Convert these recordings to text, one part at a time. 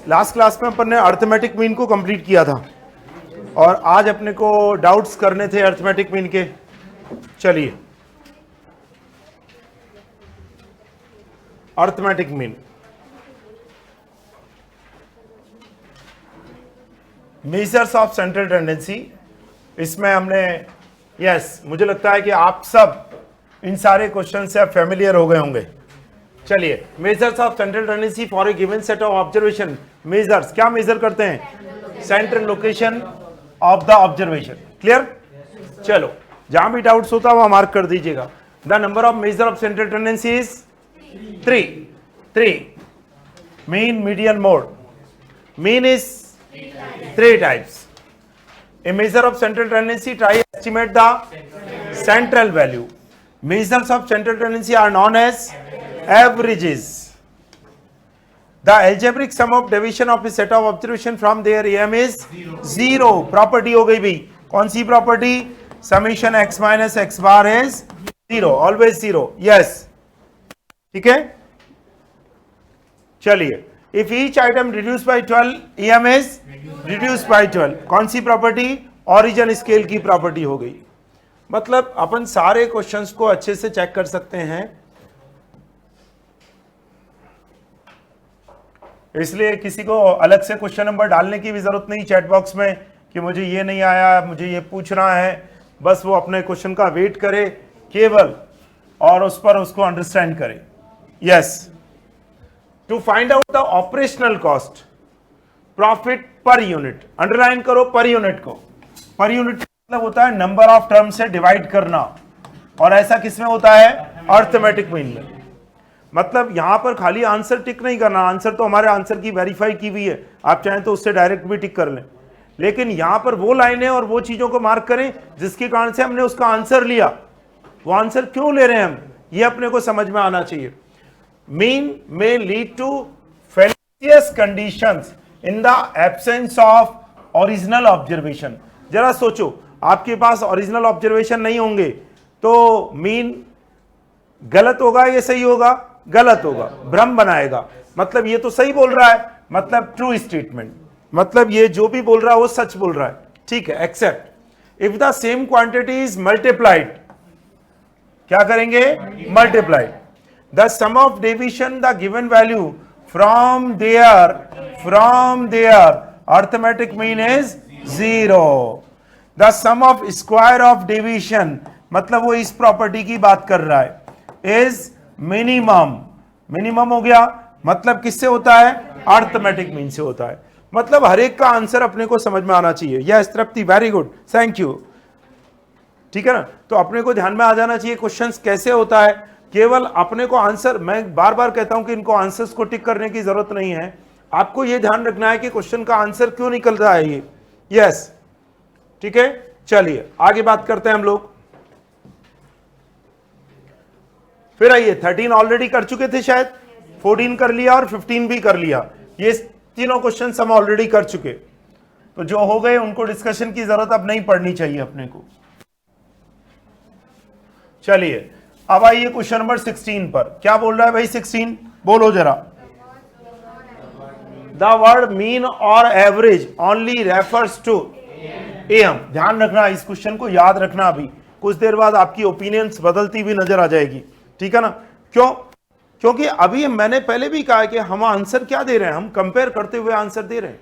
Last class में अपन ने arithmetic mean को कंप्लीट किया था और आज अपने को डाउट्स करने थे अर्थमेटिक मीन के। चलिए, arithmetic mean, measures of central tendency, इसमें हमने मुझे लगता है कि आप सब इन सारे क्वेश्चन से अब फेमिलियर हो गए होंगे। चलिए, measures of central tendency for a given set of observation. Measures क्या मेजर करते हैं? Central location of the observation. Clear? चलो, जहां भी डाउट्स होता है वहां मार्क कर दीजिएगा। The number of measure of central tendency is 3 mean, median, mode. Mean is 3 types. A measure of central tendency try to estimate the central value. Measures of central tendency are known as averages. The algebraic sum of deviation of a set of observation from their AM is 0. Property हो गई भाई, कौन सी property? Summation x minus x bar is 0, always 0. Yes, ठीक है। चलिए, if each item reduced by 12, EM is reduced by 12. कौन सी property? Origin scale की property हो गई। मतलब अपन सारे क्वेश्चंस को अच्छे से चेक कर सकते हैं, इसलिए किसी को अलग से क्वेश्चन नंबर डालने की भी जरूरत नहीं चैट बॉक्स में कि मुझे ये नहीं आया, मुझे ये पूछना है। बस वो अपने क्वेश्चन का वेट करे केवल और उस पर उसको अंडरस्टैंड करे। Yes, to find out the operational cost, profit per unit, underline करो पर यूनिट को। पर यूनिट मतलब होता है नंबर ऑफ टर्म से डिवाइड करना, और ऐसा किसमें होता है? अर्थमेटिक मीन में। मतलब यहां पर खाली आंसर टिक नहीं करना, आंसर तो हमारे आंसर की वेरीफाई की हुई है, आप चाहें तो उससे डायरेक्ट भी टिक कर लें, लेकिन यहां पर वो लाइनें और वो चीजों को मार्क करें जिसके कारण से हमने उसका आंसर लिया। वो आंसर क्यों ले रहे हैं हम, ये अपने को समझ में आना चाहिए। Mean may lead to fallacious conditions in the absence of original observation. जरा सोचो, आपके पास ओरिजिनल ऑब्जर्वेशन नहीं होंगे तो मीन गलत होगा या सही होगा? गलत होगा, भ्रम बनाएगा। मतलब ये तो सही बोल रहा है, मतलब ट्रू स्टेटमेंट, मतलब ये जो भी बोल रहा है वो सच बोल रहा है। ठीक है, except if the same quantity is multiplied, क्या करेंगे? Multiplied the sum of deviation the given value from their arithmetic mean is 0. the sum of square of deviation, मतलब वो इस प्रॉपर्टी की बात कर रहा है, is minimum हो गया। मतलब किससे होता है? अर्थमेटिक मीन से होता है। मतलब हर एक का आंसर अपने को समझ में आना चाहिए। Yes Tripti, very good, thank you. ठीक है ना, तो अपने को ध्यान में आ जाना चाहिए क्वेश्चंस कैसे होता है। केवल अपने को आंसर, मैं बार बार कहता हूं कि इनको आंसर्स को टिक करने की जरूरत नहीं है, आपको यह ध्यान रखना है कि क्वेश्चन का आंसर क्यों निकल रहा है ये। यस, ठीक है। चलिए आगे बात करते हैं हम लोग। फिर आइए, 13 ऑलरेडी कर चुके थे शायद, 14 कर लिया और 15 भी कर लिया। ये तीनों क्वेश्चन हम ऑलरेडी कर चुके, तो जो हो गए उनको डिस्कशन की जरूरत अब नहीं पड़नी चाहिए अपने को। चलिए अब आइए क्वेश्चन नंबर 16 पर। क्या बोल रहा है भाई 16? बोलो जरा। द वर्ड मीन और average only refers to M. ध्यान रखना, इस क्वेश्चन को याद रखना। अभी कुछ देर बाद आपकी ओपिनियंस बदलती भी नजर आ जाएगी, ठीक है ना। क्यों? क्योंकि अभी मैंने पहले भी कहा कि हम आंसर क्या दे रहे हैं, हम कंपेयर करते हुए आंसर दे रहे हैं।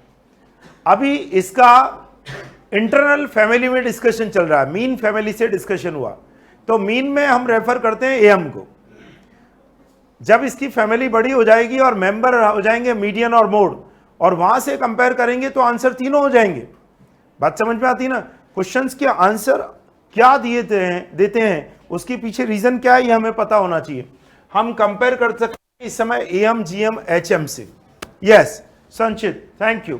अभी इसका इंटरनल फैमिली में डिस्कशन चल रहा है, मीन फैमिली से डिस्कशन हुआ, तो मीन में हम रेफर करते हैं एम को। जब इसकी फैमिली बड़ी हो जाएगी और मेंबर हो जाएंगे मीडियन और मोड, और वहां से कंपेयर करेंगे तो आंसर तीनों हो जाएंगे। बात समझ में आती ना? क्वेश्चंस के आंसर क्या देते हैं उसके पीछे रीजन क्या है ये हमें पता होना चाहिए। हम कंपेयर कर सकते हैं इस समय एम, जीएम, एचएम से। यस संचित, थैंक यू।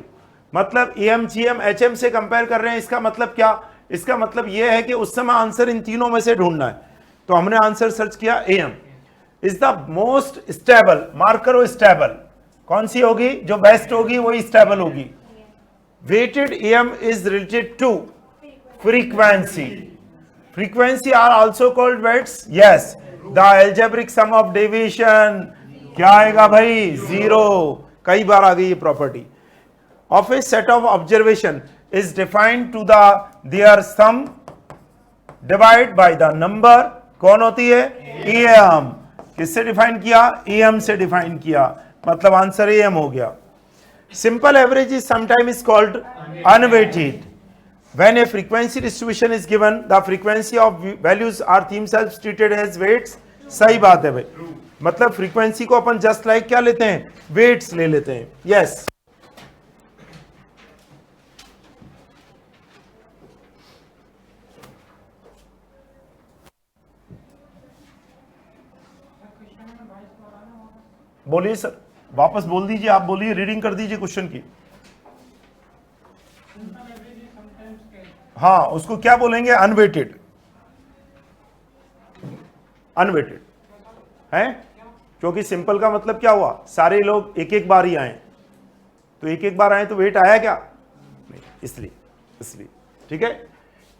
मतलब एम, जीएम, एचएम से कंपेयर कर रहे हैं, इसका मतलब क्या? इसका मतलब यह है कि उस समय आंसर इन तीनों में से ढूंढना है। तो हमने आंसर सर्च किया M is the most stable. Mark करो स्टेबल, कौन सी होगी? जो बेस्ट होगी वही स्टेबल होगी। Weighted M is related to frequency. Frequency are also called weights. Yes, the algebraic sum of deviation क्या आएगा भाई? 0। कई बार आ गई ये property. of a set of observation is defined to the their sum divide by the number, कौन होती है? am. किससे डिफाइन किया? am से डिफाइन किया, मतलब आंसर am हो गया. Simple average is sometimes called unweighted. When a frequency distribution is given, the frequency of values are themselves treated as weights. सही बात है भाई, मतलब फ्रीक्वेंसी को अपन जस्ट लाइक क्या लेते हैं? वेट्स ले लेते हैं. यस बोलिए सर, वापस बोल दीजिए, आप बोलिए, रीडिंग कर दीजिए क्वेश्चन की. हाँ, उसको क्या बोलेंगे? अनवेटेड. अनवेटेड है, क्योंकि सिंपल का मतलब क्या हुआ? सारे लोग एक एक बार ही आए, तो एक एक बार आए तो वेट आया क्या? नहीं, इसलिए ठीक है.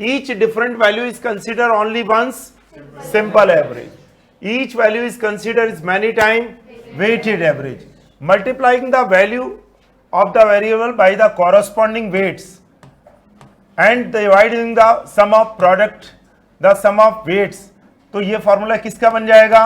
Each different value is consider only once simple average. Each value is consider is many time weighted average. Multiplying the value of the variable by the corresponding weights and dividing the sum of product the sum of weights. तो ये formula किसका बन जाएगा?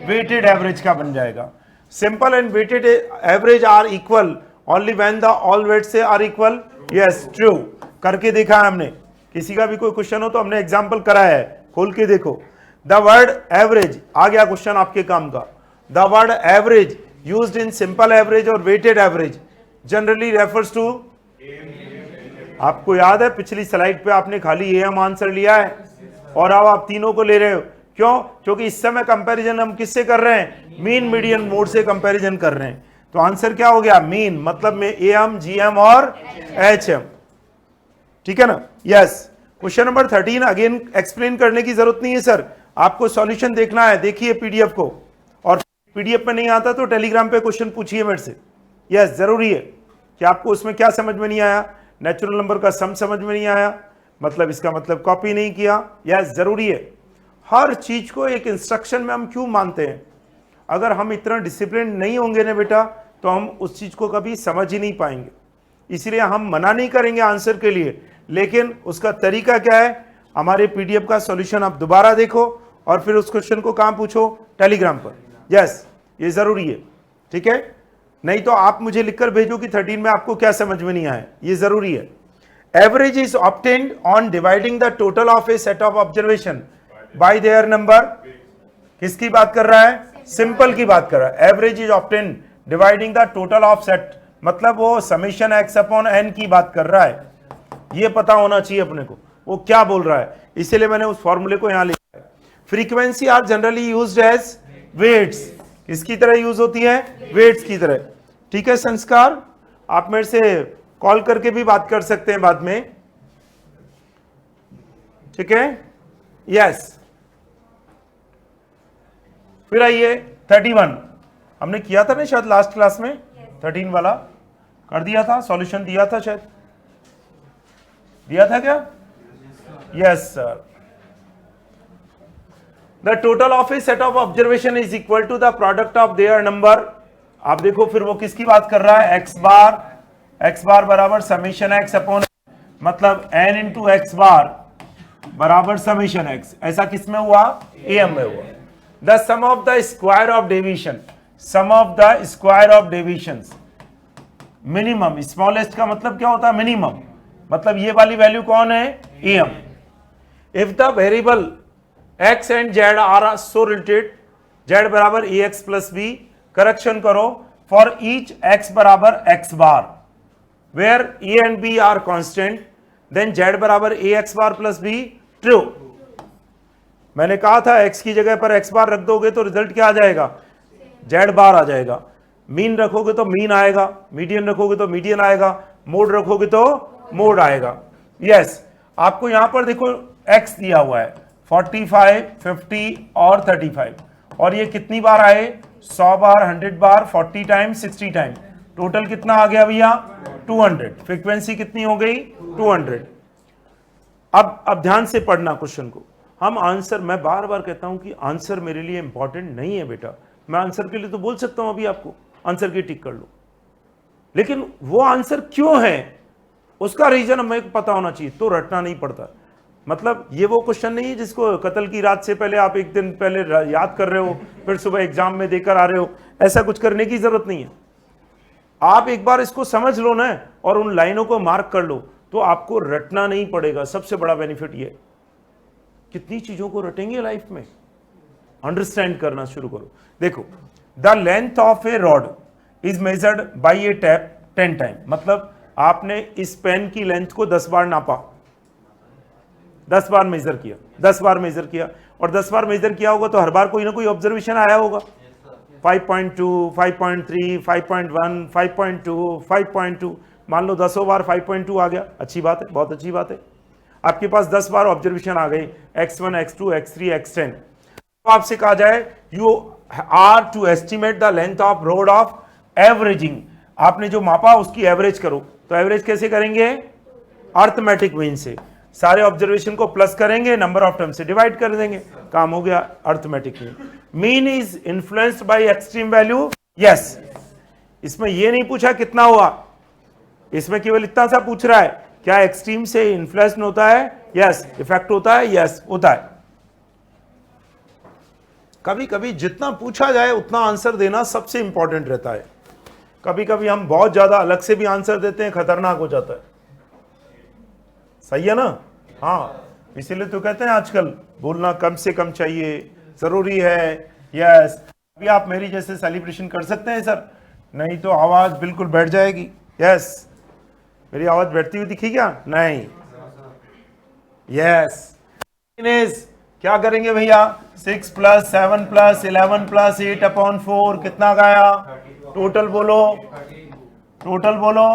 weighted average का बन जाएगा. Simple and weighted average are equal only when the all weights are equal. Yes, true. करके देखा है हमने. किसी का भी कोई क्वेश्चन हो तो हमने एग्जाम्पल कराया है, खोल के देखो. The word average आ गया क्वेश्चन आपके काम का. The word average used in simple average or weighted average generally refers to. आपको याद है पिछली स्लाइड पे आपने खाली am आंसर लिया है और अब आप तीनों को ले रहे हो. क्यों? क्योंकि इस समय कंपैरिजन हम किससे कर रहे हैं? मीन मीडियन मोड से कंपैरिजन कर रहे हैं. तो आंसर क्या हो गया? मीन, मतलब में am, gm और hm. ठीक है ना? Yes. Question number 13 again explain करने की जरूरत नहीं है सर, आपको सॉल्यूशन देखना है. देखिए पीडीएफ को, और पीडीएफ पे नहीं आता तो टेलीग्राम पे क्वेश्चन पूछिए मेरे से. यस, जरूरी है कि आपको उसमें क्या समझ में नहीं आया? नेचुरल नंबर का सम समझ में नहीं आया, मतलब इसका मतलब कॉपी नहीं किया. यस, जरूरी है. हर चीज को एक इंस्ट्रक्शन में हम क्यों मानते हैं? अगर हम इतना डिसिप्लिन नहीं होंगे ना बेटा, तो हम उस चीज को कभी समझ ही नहीं पाएंगे. इसलिए हम मना नहीं करेंगे आंसर के लिए, लेकिन उसका तरीका क्या है? हमारे पीडीएफ का सॉल्यूशन आप दोबारा देखो और फिर उस क्वेश्चन को कहां पूछो? टेलीग्राम पर. यस, ये जरूरी है. ठीक है, नहीं तो आप मुझे लिखकर भेजो कि 13 में आपको क्या समझ में नहीं आया. ये जरूरी है. Average is obtained on dividing the total of A set of observation bye their number. किसकी बात कर रहा है? सिंपल की बात कर रहा है. Average is obtained dividing the total of set, मतलब वो समेशन एक्स अपॉन एन की बात कर रहा है. ये पता होना चाहिए अपने को वो क्या बोल रहा है, इसीलिए मैंने उस फॉर्मूले को यहां लिखा है. Frequency are generally used as weights. किसकी तरह यूज होती है? वेट्स की तरह. ठीक है संस्कार, आप मेरे से कॉल करके भी बात कर सकते हैं बाद में. ठीक है. यस, फिर आइए 31. हमने किया था ना शायद लास्ट क्लास में, 13 वाला कर दिया था, सॉल्यूशन दिया था, शायद दिया था क्या? Yes sir. The total of a set of observation is equal to the product of their number. आप देखो फिर वो किसकी बात कर रहा है? x बार बराबर समेशन x अपॉन, मतलब n इंटू एक्स बार बराबर समेशन x. ऐसा किसमें हुआ? am में हुआ. The sum of the square of deviation, sum of the square of deviations, minimum. Smallest का मतलब क्या होता है? मिनिमम. मतलब ये वाली वैल्यू कौन है? am. If the variable x and z are so related, z बराबर ax प्लस b, करेक्शन करो for each x बराबर x bar, where a and b are constant, then z बराबर ax बार plus b true. मैंने कहा था x की जगह पर x बार रख दोगे तो रिजल्ट क्या आ जाएगा? z बार आ जाएगा. मीन रखोगे तो मीन आएगा, मीडियन रखोगे तो मीडियन आएगा, मोड रखोगे तो मोड आएगा. यस, आपको यहां पर देखो x दिया हुआ है 45, 50 और 35, और ये कितनी बार आए? 100 बार, 100 बार, 40 टाइम, 60 टाइम. टोटल कितना आ गया भैया? 200. फ्रीक्वेंसी कितनी हो गई? 200. अब ध्यान से पढ़ना क्वेश्चन को. हम आंसर, मैं बार बार कहता हूं कि आंसर मेरे लिए इंपॉर्टेंट नहीं है बेटा. मैं आंसर के लिए तो बोल सकता हूं अभी आपको आंसर की टिक कर लो, लेकिन वो आंसर क्यों है उसका रीजन हमें पता होना चाहिए, तो रटना नहीं पड़ता। मतलब ये वो क्वेश्चन नहीं है जिसको कत्ल की रात से पहले आप एक दिन पहले याद कर रहे हो, फिर सुबह एग्जाम में देकर आ रहे हो, ऐसा कुछ करने की जरूरत नहीं है। आप एक बार इसको समझ लो ना और उन लाइनों को मार्क कर लो तो आपको रटना नहीं पड़ेगा। सबसे बड़ा बेनिफिट ये, कितनी चीजों को रटेंगे लाइफ में, अंडरस्टैंड करना शुरू करो। देखो, the length of A rod is measured by A tap 10 time. मतलब आपने इस पेन की लेंथ को 10 बार नापा, 10 बार मेजर किया, 10 बार मेजर किया, और 10 बार मेजर किया होगा तो हर बार कोई ना कोई ऑब्जर्वेशन आया होगा। 5.2, 5.3, 5.1, 5.2, 5.2, मान लो 10 बार 5.2 आ गया, अच्छी बात है, बहुत अच्छी बात है। आपके पास 10 बार ऑब्जर्वेशन आ गई, x1, x2, x3, x10। तो आपसे कहा जाए you are to estimate the length of road of averaging, आपने जो मापा उसकी एवरेज करो। तो एवरेज कैसे करेंगे? अर्थमेटिक मीन से सारे ऑब्जर्वेशन को प्लस करेंगे, नंबर ऑफ टर्म से डिवाइड कर देंगे, काम हो गया arithmetic mean. Mean is influenced by extreme value, yes. इसमें यह नहीं पूछा कितना हुआ, इसमें केवल इतना सा पूछ रहा है, क्या एक्सट्रीम से इन्फ्लुएंस होता है? यस। इफेक्ट होता है? यस होता है। कभी कभी जितना पूछा जाए उतना आंसर देना सबसे इंपॉर्टेंट रहता है। कभी कभी हम बहुत ज्यादा अलग से भी आंसर देते हैं, खतरनाक हो जाता है। सही है ना? हाँ, इसीलिए तो कहते हैं आजकल बोलना कम से कम चाहिए, जरूरी है। यस, अभी आप मेरी जैसे सेलिब्रेशन कर सकते हैं सर, नहीं तो आवाज बिल्कुल बैठ जाएगी। यस, मेरी आवाज बैठती हुई दिखी क्या? नहीं। यस, क्या करेंगे भैया? 6 + 7 + 11 + 8 अपॉन 4 कितना गया? टोटल बोलो, टोटल बोलो।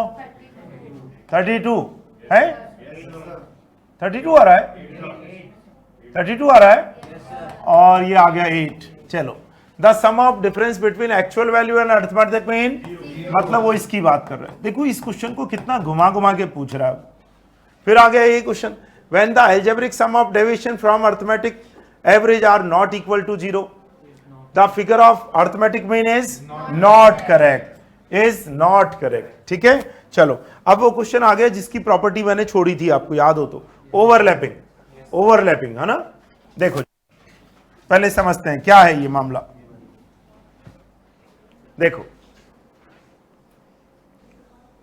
32 है? 32 आ रहा है, 32 आ रहा है, और ये आ गया 8। चलो, the sum of difference between actual value and arithmetic mean, मतलब वो इसकी बात कर रहा है। देखो इस क्वेश्चन को कितना घुमा घुमा के पूछ रहा है। फिर आ गया ये question, when the algebraic sum of deviation from arithmetic average are not equal to 0, the figure of arithmetic mean is not correct, is not correct। ठीक है, चलो अब वो क्वेश्चन आ गया जिसकी प्रॉपर्टी मैंने छोड़ी थी, आपको याद हो तो, ओवरलैपिंग। ओवरलैपिंग है ना? देखो पहले समझते हैं क्या है ये मामला। देखो,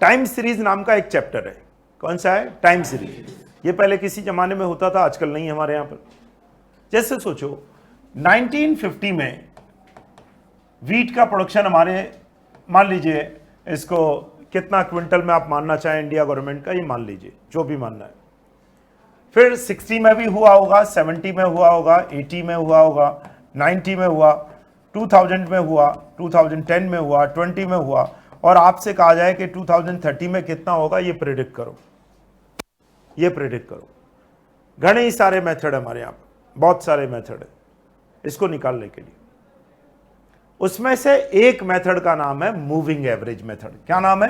टाइम सीरीज नाम का एक चैप्टर है। कौन सा है? Time series. ये पहले किसी जमाने में होता था, आजकल नहीं हमारे यहां पर। जैसे सोचो 1950 में वीट का प्रोडक्शन हमारे, मान लीजिए इसको कितना क्विंटल में आप मानना चाहें इंडिया गवर्नमेंट का, ये मान लीजिए जो भी मानना है। फिर 60 में भी हुआ होगा, 70 में हुआ होगा, 80 में हुआ होगा, 90 में हुआ, 2000 में हुआ, 2010 में हुआ, 20 में हुआ, और आपसे कहा जाए कि 2030 में कितना होगा, ये प्रेडिक्ट करो, ये प्रेडिक्ट करो। घने ही सारे मेथड है हमारे यहाँ पर, बहुत सारे मेथड है इसको निकालने के लिए। उसमें से एक मेथड का नाम है मूविंग एवरेज मेथड। क्या नाम है?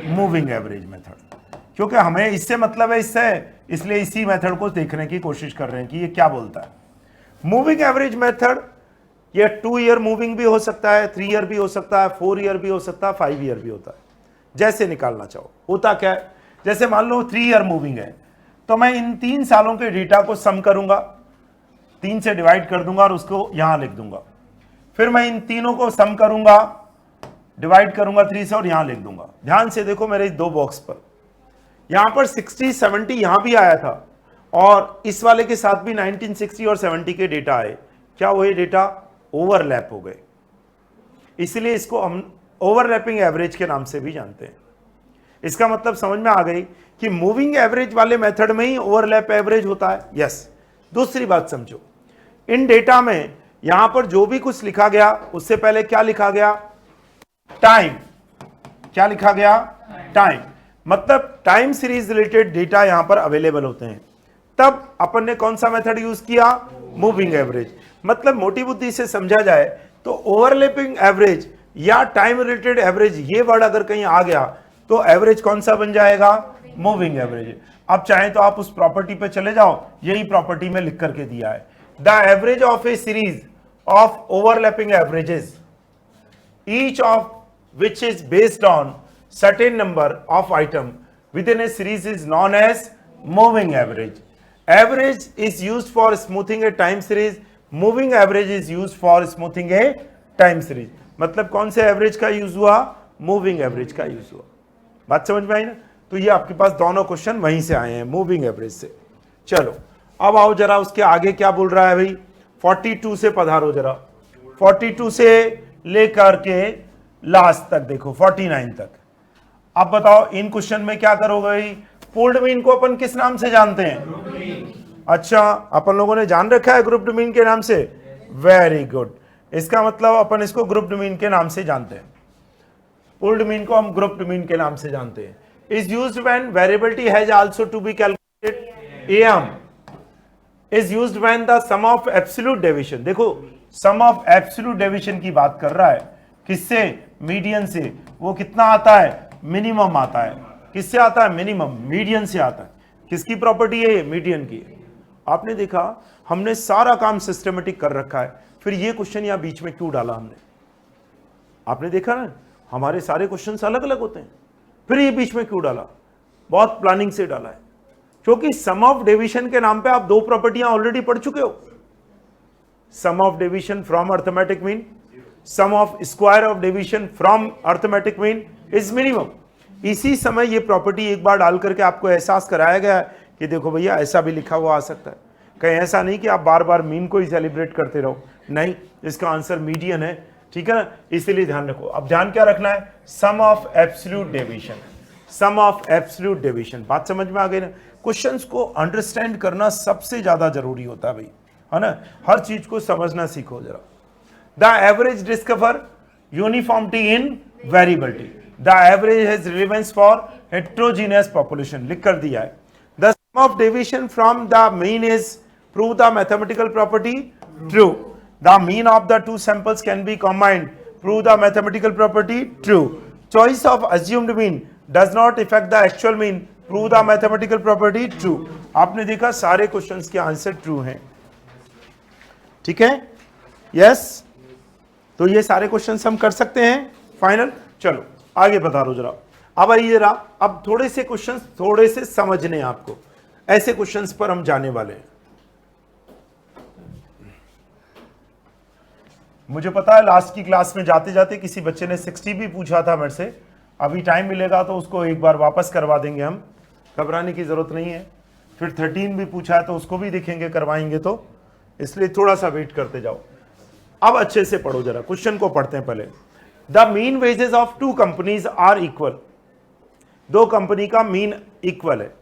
Moving average method. क्योंकि हमें इससे मतलब है, इससे, इसलिए इसी मेथड को देखने की कोशिश कर रहे हैं कि ये क्या बोलता है। मूविंग एवरेज मेथड, ये 2 ईयर मूविंग भी हो सकता है, 3 ईयर भी हो सकता है, 4 ईयर भी हो सकता है, 5 ईयर भी होता है, जैसे निकालना चाहो। होता क्या है, जैसे मान लो 3 ईयर मूविंग है, तो मैं इन 3 सालों के डेटा को सम करूंगा, 3 से डिवाइड कर दूंगा और उसको यहां लिख दूंगा। फिर मैं इन तीनों को सम करूंगा, डिवाइड करूंगा 3 से और यहां लिख दूंगा। ध्यान से देखो मेरे 2 बॉक्स पर, यहां पर 60, 70 यहां भी आया था, और इस वाले के साथ भी 1960 और 70 के डेटा आए। क्या वही डेटा ओवरलैप हो गए, इसलिए इसको हम ओवरलैपिंग एवरेज के नाम से भी जानते हैं। इसका मतलब समझ में आ गई कि मूविंग एवरेज वाले मेथड में ही ओवरलैप एवरेज होता है। यस। दूसरी बात समझो, इन डेटा में यहां पर जो भी कुछ लिखा गया उससे पहले क्या लिखा गया? टाइम। क्या लिखा गया? टाइम। मतलब टाइम सीरीज रिलेटेड डेटा यहां पर अवेलेबल होते हैं। तब अपन ने कौन सा मेथड यूज किया? Moving average. मतलब मोटी बुद्धि से समझा जाए तो ओवरलैपिंग एवरेज या टाइम रिलेटेड एवरेज, ये वर्ड अगर कहीं आ गया तो एवरेज कौन सा बन जाएगा? Moving average. अब चाहें तो आप उस प्रॉपर्टी पे चले जाओ, यही प्रॉपर्टी में लिख करके दिया है, the average of A series of overlapping averages each of which is based on certain number of item within a series is known as moving average. Average is used for smoothing a time series. Moving average is used for smoothing a time series. मतलब कौन से average का use हुआ? Moving average का use हुआ। बात समझ में आई ना? तो ये आपके पास दोनों क्वेश्चन वहीं से आए हैं, मूविंग एवरेज से। चलो अब आओ जरा उसके आगे क्या बोल रहा है भाई। 42 से पधारो जरा, 42 से लेकर के लास्ट तक देखो 49 तक। अब बताओ इन क्वेश्चन में क्या करोगे भाई? पूल्ड मीन को अपन किस नाम से जानते हैं? अच्छा, अपन लोगों ने जान रखा है ग्रुप्ड मीन के नाम से। वेरी गुड, इसका मतलब अपन इसको ग्रुप्ड मीन के नाम से जानते हैं। पूल्ड मीन को हम ग्रुप्ड मीन के नाम से जानते हैं। Is used when variability has also to be calculated. M is used when the sum of absolute deviation. देखो सम ऑफ एब्सोल्यूट डेविएशन की बात कर रहा है, किससे? मीडियन से। वो कितना आता है? मिनिमम आता है। किससे आता है? मिनिमम। मीडियन से आता है। किसकी प्रॉपर्टी है ये? मीडियन की। आपने देखा हमने सारा काम सिस्टमेटिक कर रखा है, फिर ये क्वेश्चन यहां बीच में क्यों डाला हमने? आपने देखा ना हमारे सारे क्वेश्चन अलग अलग होते हैं, फिर ये बीच में क्यों डाला? बहुत प्लानिंग से डाला है, क्योंकि सम ऑफ डेविएशन के नाम पे आप दो प्रॉपर्टियां ऑलरेडी पढ़ चुके हो। Sum of deviation from arithmetic mean, sum of square of deviation from arithmetic mean is minimum. इसी समय ये प्रॉपर्टी एक बार डाल करके आपको एहसास कराया गया है कि देखो भैया ऐसा भी लिखा हुआ आ सकता है। कहीं ऐसा नहीं कि आप बार बार मीन को ही सेलिब्रेट करते रहो, नहीं, इसका आंसर मीडियन है, ठीक है ना? इसीलिए ध्यान रखो। अब ध्यान क्या रखना है? Sum of absolute deviation, sum of absolute deviation. बात समझ में आ गई ना? क्वेश्चंस को अंडरस्टैंड करना सबसे ज्यादा जरूरी होता है भाई, है ना? हर चीज को समझना सीखो जरा। The average discover uniformity in variability. The average has relevance for heterogeneous population, लिख कर दिया है। The sum of deviation from the mean is prove the mathematical property true. The mean of the two samples can be combined, prove the mathematical property true. Choice of assumed mean does not effect the actual mean, prove the mathematical property true. आपने देखा सारे questions के answer true हैं, ठीक है? Yes, तो ये सारे क्वेश्चंस हम कर सकते हैं फाइनल। चलो आगे बता दो जरा। अब आइए जरा, अब थोड़े से क्वेश्चंस थोड़े से समझने आपको, ऐसे क्वेश्चंस पर हम जाने वाले हैं। मुझे पता है लास्ट की क्लास में जाते जाते किसी बच्चे ने 60 भी पूछा था मेरे से। अभी टाइम मिलेगा तो उसको एक बार वापस करवा देंगे हम, घबराने की जरूरत नहीं है। फिर 13 भी पूछा है तो उसको भी देखेंगे, करवाएंगे, तो इसलिए थोड़ा सा वेट करते जाओ। अब अच्छे से पढ़ो जरा, क्वेश्चन को पढ़ते हैं पहले। The mean wages of two companies are equal. दो कंपनी का मीन इक्वल है।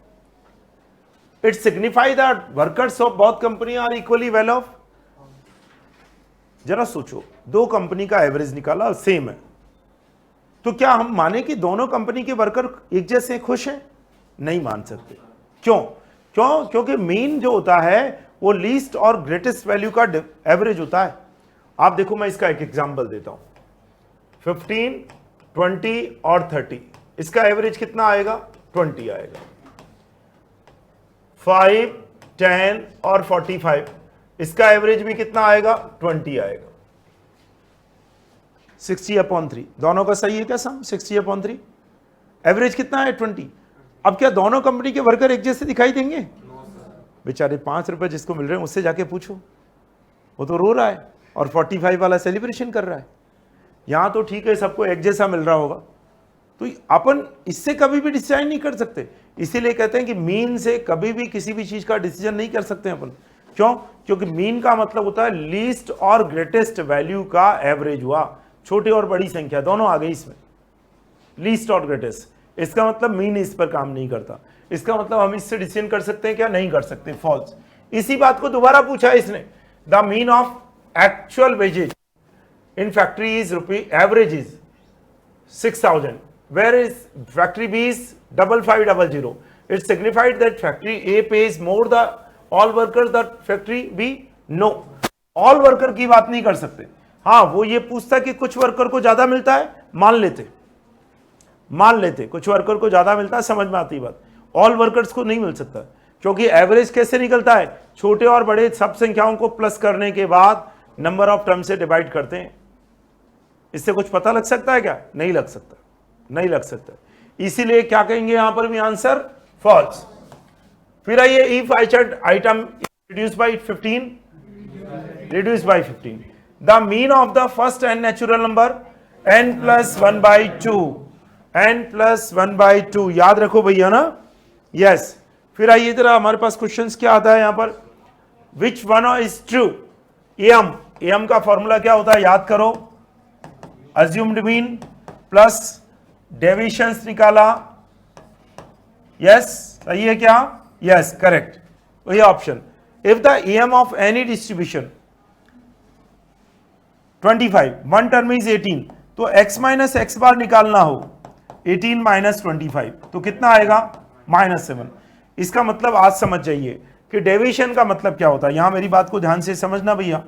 It signify that workers of both company are equally well off. जरा सोचो, दो कंपनी का एवरेज निकाला, सेम है, तो क्या हम माने कि दोनों कंपनी के वर्कर एक जैसे खुश हैं? नहीं मान सकते। क्यों? क्योंकि मीन जो होता है वो लीस्ट और ग्रेटेस्ट वैल्यू का एवरेज होता है। आप देखो, मैं इसका एक एग्जांपल देता हूं। 15, 20 और 30, इसका एवरेज कितना आएगा? 20 आएगा। 5, 10 और 45, इसका एवरेज भी कितना आएगा? 20 आएगा। 60/3, दोनों का सही है क्या सम? 60/3, एवरेज कितना है? 20। अब क्या दोनों कंपनी के वर्कर एक जैसे दिखाई देंगे? बेचारे 5 रुपए जिसको मिल रहे हैं उससे जाके पूछो, वो तो रो रहा है, और 45 वाला सेलिब्रेशन कर रहा है। यहां तो ठीक है, सबको एक जैसा मिल रहा होगा, तो अपन इससे कभी भी डिसाइड नहीं कर सकते। इसीलिए कहते हैं कि मीन से कभी भी किसी भी चीज का डिसीजन नहीं कर सकते अपन। क्यों? क्योंकि मीन का मतलब होता है लीस्ट और ग्रेटेस्ट वैल्यू का एवरेज हुआ। छोटी और बड़ी संख्या दोनों आ गई इसमें, लीस्ट और ग्रेटेस्ट। इसका मतलब मीन इस पर काम नहीं करता। इसका मतलब हम इससे डिसीजन कर सकते हैं क्या? नहीं कर सकते, फॉल्स। इसी बात को दोबारा पूछा इसने। The mean of actual wages in factory is average is 6000, where is factory B is 5500. It signified that factory A pays more the all workers that factory B? No, all worker की बात नहीं कर सकते। हाँ, वो ये पूछता कि कुछ वर्कर को ज्यादा मिलता है, मान लेते कुछ वर्कर को ज्यादा मिलता है, समझ में आती बात। ऑल वर्कर्स को नहीं मिल सकता, क्योंकि एवरेज कैसे निकलता है? छोटे और बड़े सब संख्याओं को प्लस करने के बाद नंबर ऑफ टर्म से डिवाइड करते हैं। इससे कुछ पता लग सकता है क्या? नहीं लग सकता। इसीलिए क्या कहेंगे यहां पर भी आंसर फॉल्स। फिर आइए, if I check item reduce by 15, reduced by 15. The mean of the first n natural number n plus 1 by 2, n plus 1 by 2, याद रखो भैया ना, yes. फिर आइए जरा, हमारे पास क्वेश्चंस क्या आता है यहां पर, which one is true? am का फॉर्मूला क्या होता है याद करो, assumed mean प्लस डेविएशंस निकाला, yes सही है क्या, yes करेक्ट, वही option. if the am of any distribution 25, one term is 18, तो x माइनस एक्स बार निकालना हो 18 माइनस 25, तो कितना आएगा -7। इसका मतलब आज समझ जाइए कि डेविएशन का मतलब क्या होता है। यहां मेरी बात को ध्यान से समझना भैया,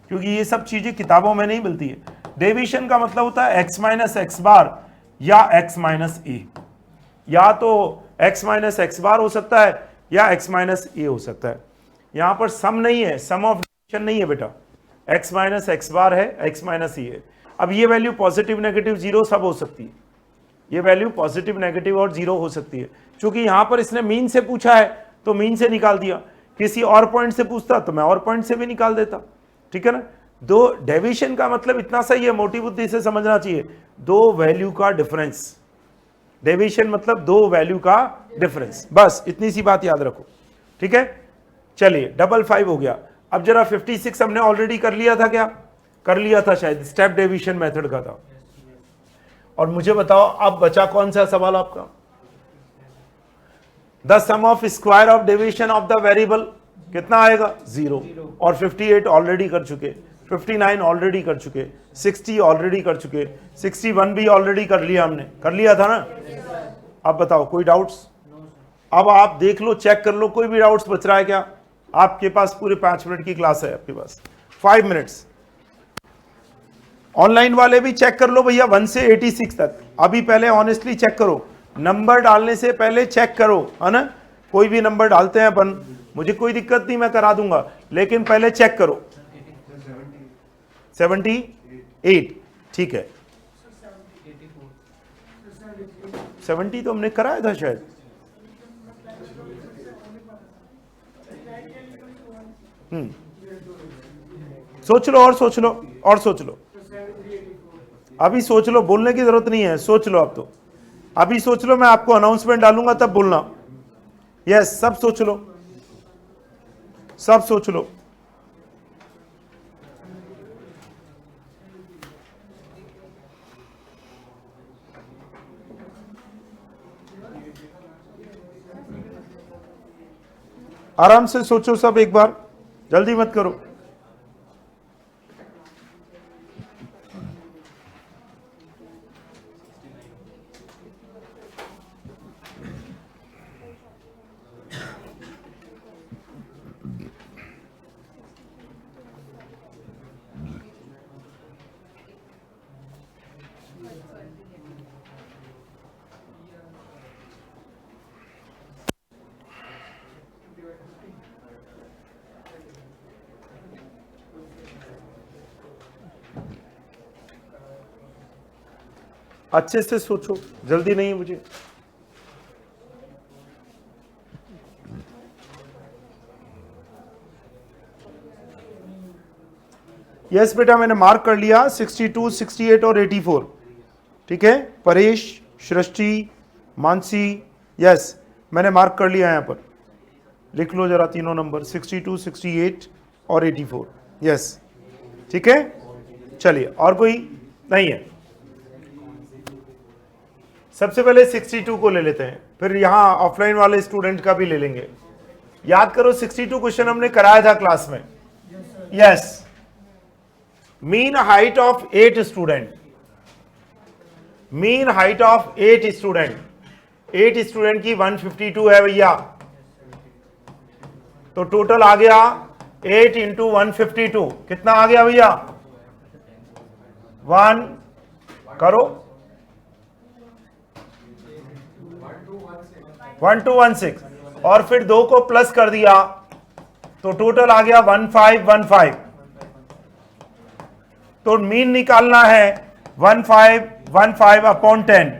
क्योंकि ये सब चीजें किताबों में नहीं मिलती है। डेविएशन का मतलब होता है x माइनस एक्स बार या x माइनस ए, या तो x माइनस एक्स बार हो सकता है या x माइनस ए हो सकता है। यहां पर सम नहीं है, सम ऑफ डेविएशन नहीं है बेटा, x माइनस एक्स बार है, x माइनस ई है। अब ये वैल्यू पॉजिटिव नेगेटिव जीरो सब हो सकती है, ये वैल्यू पॉजिटिव नेगेटिव और जीरो हो सकती है। क्योंकि यहां पर इसने मीन से पूछा है तो मीन से निकाल दिया, किसी और पॉइंट से पूछता तो मैं और पॉइंट से भी निकाल देता, ठीक है ना। दो डेविएशन का मतलब इतना सही है, मोटी बुद्धि से समझना चाहिए, दो वैल्यू का डिफरेंस। डेविएशन मतलब दो वैल्यू का डिफरेंस, बस इतनी सी बात याद रखो, ठीक है। चलिए 55 हो गया। अब जरा 56 हमने ऑलरेडी कर लिया था, क्या कर लिया था शायद, स्टेप डेविएशन मेथड का था। और मुझे बताओ अब बचा कौन सा सवाल आपका, the sum of square of deviation of the variable कितना आएगा 0, और 58 ऑलरेडी कर चुके, 59 ऑलरेडी कर चुके, 60 ऑलरेडी कर चुके, 61 भी ऑलरेडी कर लिया हमने, कर लिया था ना। अब बताओ कोई डाउट्स, अब आप देख लो, चेक कर लो, कोई भी डाउट्स बच रहा है क्या आपके पास। पूरे 5 मिनट की क्लास है आपके पास, 5 मिनट्स। ऑनलाइन वाले भी चेक कर लो भैया 1 से 86 तक। अभी पहले ऑनेस्टली चेक करो, नंबर डालने से पहले चेक करो, है ना। कोई भी नंबर डालते हैं अपन, मुझे कोई दिक्कत नहीं, मैं करा दूंगा, लेकिन पहले चेक करो। 78, ठीक है। 70 तो हमने कराया था शायद, सोच लो और सोच लो और सोच लो, अभी सोच लो, बोलने की जरूरत नहीं है, सोच लो। अब तो अभी सोच लो, मैं आपको अनाउंसमेंट डालूंगा तब बोलना। यस, सब सोच लो, सब सोच लो। आराम से सोचो सब, एक बार, जल्दी मत करो। अच्छे से सोचो, जल्दी नहीं है मुझे। यस बेटा, मैंने मार्क कर लिया 62, 68 और 84, ठीक है। परेश, सृष्टि, मानसी, यस मैंने मार्क कर लिया। यहां पर लिख लो जरा तीनों नंबर, 62, 68 और 84, यस ठीक है। चलिए, और कोई नहीं है। सबसे पहले 62 को ले लेते हैं, फिर यहां ऑफलाइन वाले स्टूडेंट का भी ले लेंगे। याद करो 62 क्वेश्चन हमने कराया था क्लास में। Yes, mean height of 8 student, mean height of 8 student, 8 student की 152 है भैया, तो टोटल आ गया 8 इंटू 152, कितना आ गया भैया 1 करो 1216, और फिर 2 को प्लस कर दिया तो टोटल आ गया 1515। तो मीन निकालना है 1515 अपॉन 10,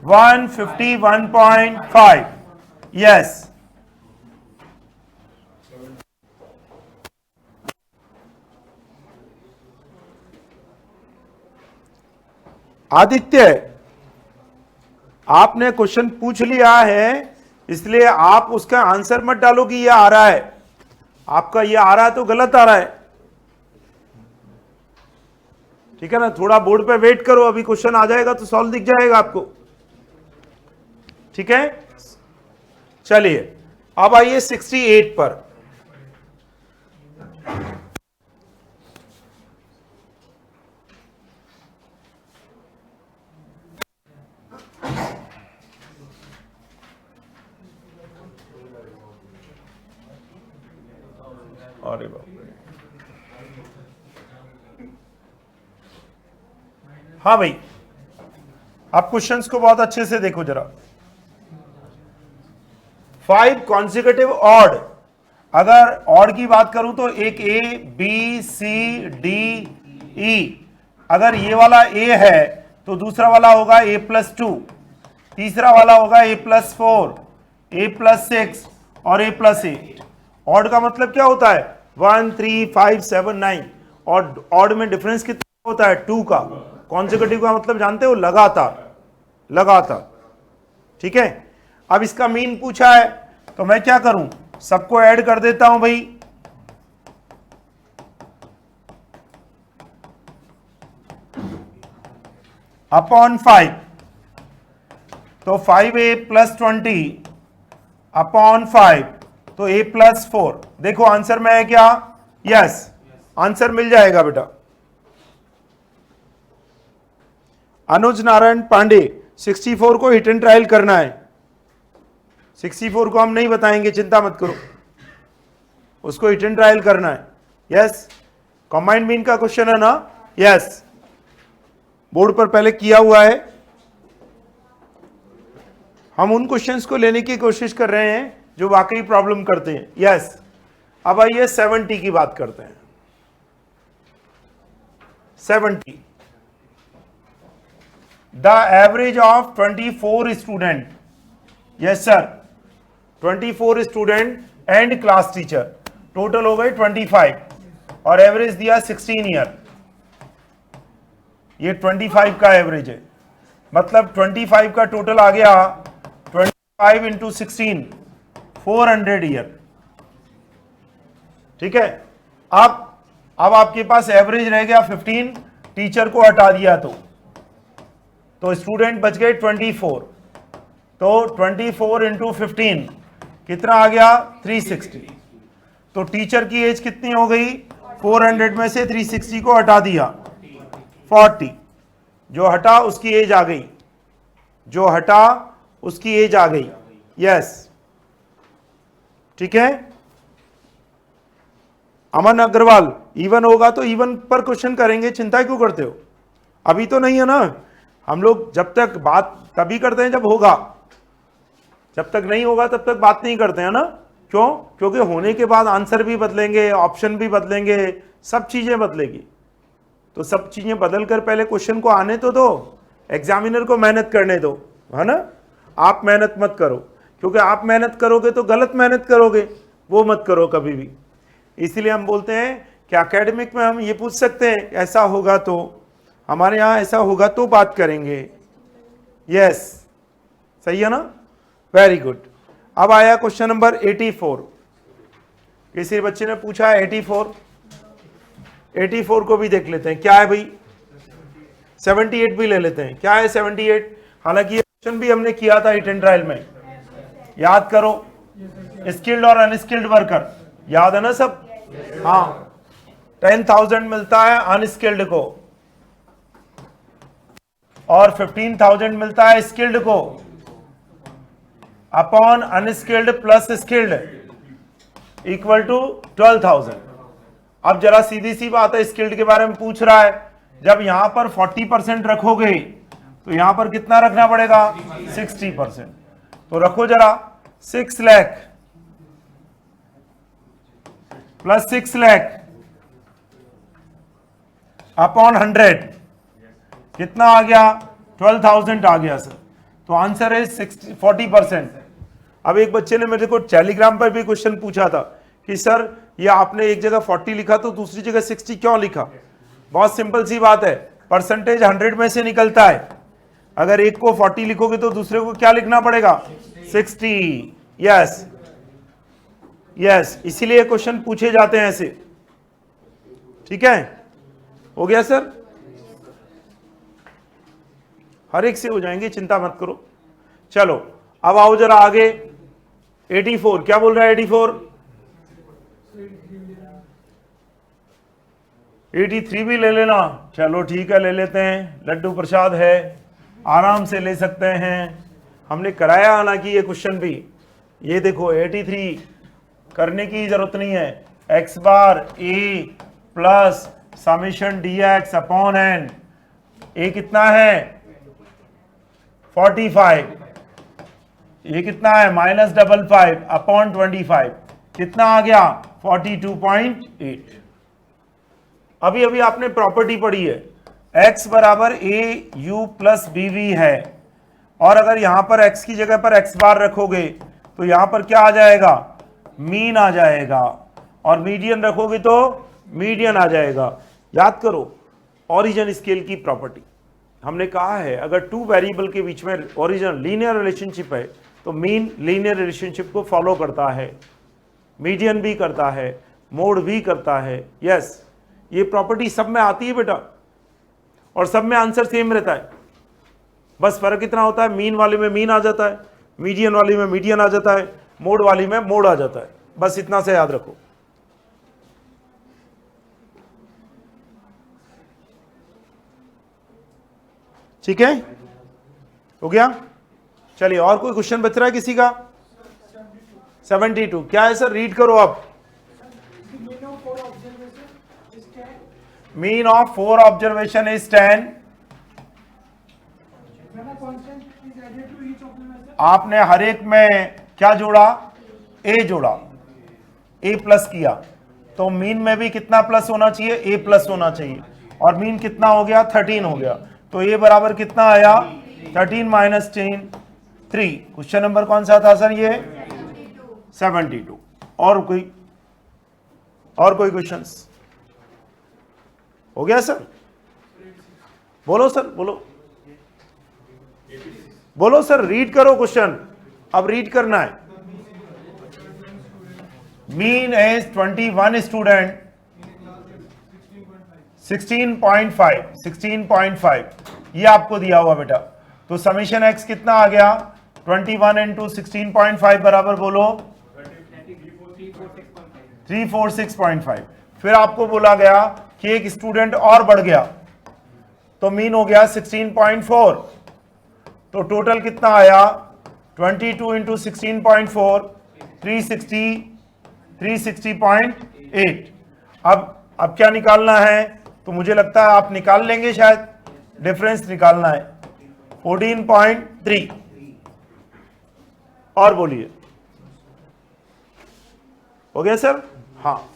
151.5. यस, आदित्य, आपने क्वेश्चन पूछ लिया है, इसलिए आप उसका आंसर मत डालो कि ये आ रहा है। आपका ये आ रहा है तो गलत आ रहा है, ठीक है ना। थोड़ा बोर्ड पे वेट करो, अभी क्वेश्चन आ जाएगा तो सॉल्व दिख जाएगा आपको, ठीक है। चलिए अब आइए 68 पर। अरे बाप रे, हाँ भाई, आप क्वेश्चंस को बहुत अच्छे से देखो जरा। 5 कॉन्सिक्यूटिव ऑड, अगर ऑड की बात करूं तो एक A B C D E, अगर ये वाला ए है तो दूसरा वाला होगा A+2, तीसरा वाला होगा A+4, A+6 और A+8। ऑड का मतलब क्या होता है? 1 3 5 7 9। और ऑड में डिफरेंस कितना होता है? 2 का। कॉन्सिक्यूटिव का मतलब जानते हो? लगातार, लगातार, ठीक है। अब इसका मीन पूछा है तो मैं क्या करूं, सबको ऐड कर देता हूं भाई। अपॉन 5, तो 5A+20 अपॉन 5, तो A+4। देखो आंसर में है क्या? यस, आंसर मिल जाएगा बेटा। अनुज नारायण पांडे, 64 को हिट एंड ट्रायल करना है। 64 को हम नहीं बताएंगे, चिंता मत करो, उसको हिट एंड ट्रायल करना है। यस, कंबाइंड मीन का क्वेश्चन है ना? यस, बोर्ड पर पहले किया हुआ है। हम उन क्वेश्चंस को लेने की कोशिश कर रहे हैं जो वाकई प्रॉब्लम करते हैं। यस, अब आइए 70 की बात करते हैं। 70, the average of 24 student, yes sir, 24 student and class teacher, total हो गए 25 और एवरेज दिया 16 ईयर। ये 25 का एवरेज है, मतलब 25 का टोटल आ गया 25 इंटू 16, 400 ईयर, ठीक है। अब आपके पास एवरेज रह गया 15, टीचर को हटा दिया तो स्टूडेंट बच गए 24, तो 24 इंटू 15 कितना आ गया? 360। तो टीचर की एज कितनी हो गई? 400 में से 360 को हटा दिया, 40। जो हटा उसकी एज आ गई, जो हटा उसकी एज आ गई। यस, ठीक है। अमन अग्रवाल, इवन होगा तो इवन पर क्वेश्चन करेंगे, चिंता क्यों करते हो? अभी तो नहीं है ना, हम लोग जब तक बात तभी करते हैं जब होगा, जब तक नहीं होगा तब तक बात नहीं करते हैं ना। क्यों? क्योंकि होने के बाद आंसर भी बदलेंगे, ऑप्शन भी बदलेंगे, सब चीजें बदलेगी। तो सब चीजें बदल कर पहले क्वेश्चन को आने तो दो, एग्जामिनर को मेहनत करने दो, है ना। आप मेहनत मत करो, क्योंकि आप मेहनत करोगे तो गलत मेहनत करोगे, वो मत करो कभी भी। इसलिए हम बोलते हैं कि एकेडमिक में हम ये पूछ सकते हैं ऐसा होगा तो, हमारे यहाँ ऐसा होगा तो बात करेंगे। यस, सही है ना, वेरी गुड। अब आया क्वेश्चन नंबर 84। किसी बच्चे ने पूछा है 84 को भी देख लेते हैं क्या है भाई। 78 भी ले लेते हैं, क्या है 78? हालांकि ये क्वेश्चन भी हमने किया था हिट एंड ट्रायल में, याद करो। स्किल्ड और अनस्किल्ड वर्कर, याद है ना सब? हाँ, 10,000 मिलता है अनस्किल्ड को और 15,000 मिलता है स्किल्ड को, upon unskilled plus skilled equal to 12,000। अब जरा सीधी सी बात है, स्किल्ड के बारे में पूछ रहा है। जब यहां पर 40% रखोगे तो यहां पर कितना रखना पड़ेगा? 60%। तो रखो जरा, 6 लाख प्लस 6 लाख अपॉन 100 कितना आ गया? 12,000 आ गया सर। तो आंसर है 40%। अब एक बच्चे ने मेरे को टेलीग्राम पर भी क्वेश्चन पूछा था कि सर ये आपने एक जगह 40 लिखा तो दूसरी जगह 60 क्यों लिखा। बहुत सिंपल सी बात है, परसेंटेज 100 में से निकलता है। अगर एक को 40 लिखोगे तो दूसरे को क्या लिखना पड़ेगा, 60। यस यस, इसीलिए क्वेश्चन पूछे जाते हैं ऐसे। ठीक है, हो गया सर, हर एक से हो जाएंगे, चिंता मत करो। चलो अब आओ जरा आगे। 84 क्या बोल रहा है, 83 भी ले लेना। चलो ठीक है, ले लेते हैं, लड्डू प्रसाद है, आराम से ले सकते हैं। हमने कराया हालांकि ये क्वेश्चन भी। ये देखो 83 करने की जरूरत नहीं है, x bar a plus summation d x upon n, a कितना है 45, ये कितना है -55 अपॉन 25, कितना आ गया 42.8। अभी अभी आपने प्रॉपर्टी पढ़ी है, x बराबर ए यू प्लस बी वी है, और अगर यहां पर x की जगह पर x बार रखोगे तो यहां पर क्या आ जाएगा, मीन आ जाएगा, और मीडियन रखोगे तो मीडियन आ जाएगा। याद करो ओरिजिन स्केल की प्रॉपर्टी, हमने कहा है अगर टू वेरिएबल के बीच में ओरिजिन लीनियर रिलेशनशिप है तो मीन लीनियर रिलेशनशिप को फॉलो करता है, मीडियन भी करता है, मोड भी करता है। यस, ये प्रॉपर्टी सब में आती है बेटा, और सब में आंसर सेम रहता है। बस फर्क इतना होता है, मीन वाले में मीन आ जाता है, मीडियन वाले में मीडियन आ जाता है, मोड वाली में मोड आ जाता है। बस इतना से याद रखो। ठीक है, हो गया। चलिए और कोई क्वेश्चन बच रहा है किसी का। 72 क्या है सर, रीड करो आप। Mean of 4 observation is 10। आपने हर एक में क्या जोड़ा, ए जोड़ा, ए प्लस किया, तो मीन में भी कितना प्लस होना चाहिए, ए प्लस होना चाहिए, और मीन कितना हो गया 13 हो गया, तो ए बराबर कितना आया 13 माइनस 10 3। क्वेश्चन नंबर कौन सा था सर, ये 72। और कोई क्वेश्चंस हो गया सर, बोलो सर, बोलो सर, रीड करो क्वेश्चन, अब रीड करना है। मीन एज 21 स्टूडेंट 16.5 ये आपको दिया हुआ बेटा, तो समीशन एक्स कितना आ गया 21 इंटू 16.5 बराबर बोलो 346.5। फिर आपको बोला गया कि एक स्टूडेंट और बढ़ गया, तो मीन हो गया 16.4, तो टोटल कितना आया 22 इंटू 16.4 360.8। अब क्या निकालना है, तो मुझे लगता है आप निकाल लेंगे, शायद डिफरेंस निकालना है 14.3। और बोलिए, हो गया सर। हाँ,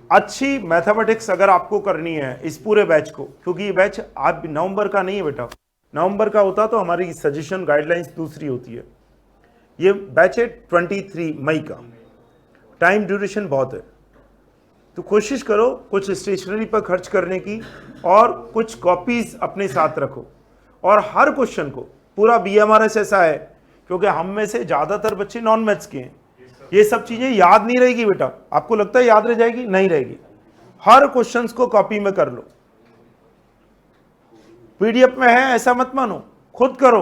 अच्छी मैथमेटिक्स अगर आपको करनी है इस पूरे बैच को, क्योंकि ये बैच आप नवंबर का नहीं है बेटा, नवंबर का होता तो हमारी सजेशन गाइडलाइंस दूसरी होती है। ये बैच है 23 मई का, टाइम ड्यूरेशन बहुत है, तो कोशिश करो कुछ स्टेशनरी पर खर्च करने की, और कुछ कॉपीज अपने साथ रखो, और हर क्वेश्चन को पूरा BMRS ऐसा है, क्योंकि हम में से ज्यादातर बच्चे नॉन मैथ्स के हैं, ये सब चीजें याद नहीं रहेगी बेटा। आपको लगता है याद रह जाएगी, नहीं रहेगी। हर क्वेश्चंस को कॉपी में कर लो, PDF में है ऐसा मत मानो, खुद करो,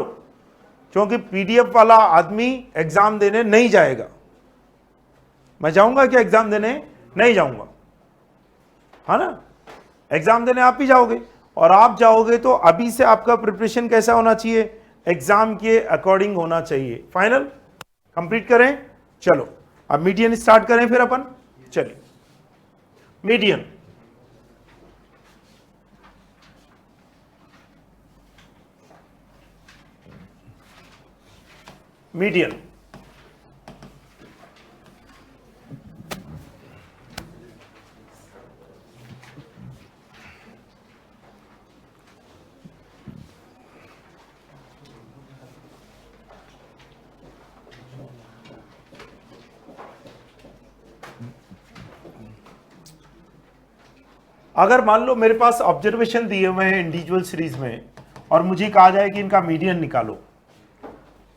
क्योंकि PDF वाला आदमी एग्जाम देने नहीं जाएगा। मैं जाऊंगा क्या एग्जाम देने, नहीं जाऊंगा, है ना, एग्जाम देने आप ही जाओगे, और आप जाओगे तो अभी से आपका प्रिपरेशन कैसा होना चाहिए, एग्जाम के अकॉर्डिंग होना चाहिए। फाइनल कंप्लीट करें। चलो अब मीडियन स्टार्ट करें फिर अपन। चलिए मीडियन, मीडियन अगर मान लो मेरे पास ऑब्जर्वेशन दिए हुए हैं इंडिविजुअल सीरीज में और मुझे कहा जाए कि इनका मीडियन निकालो,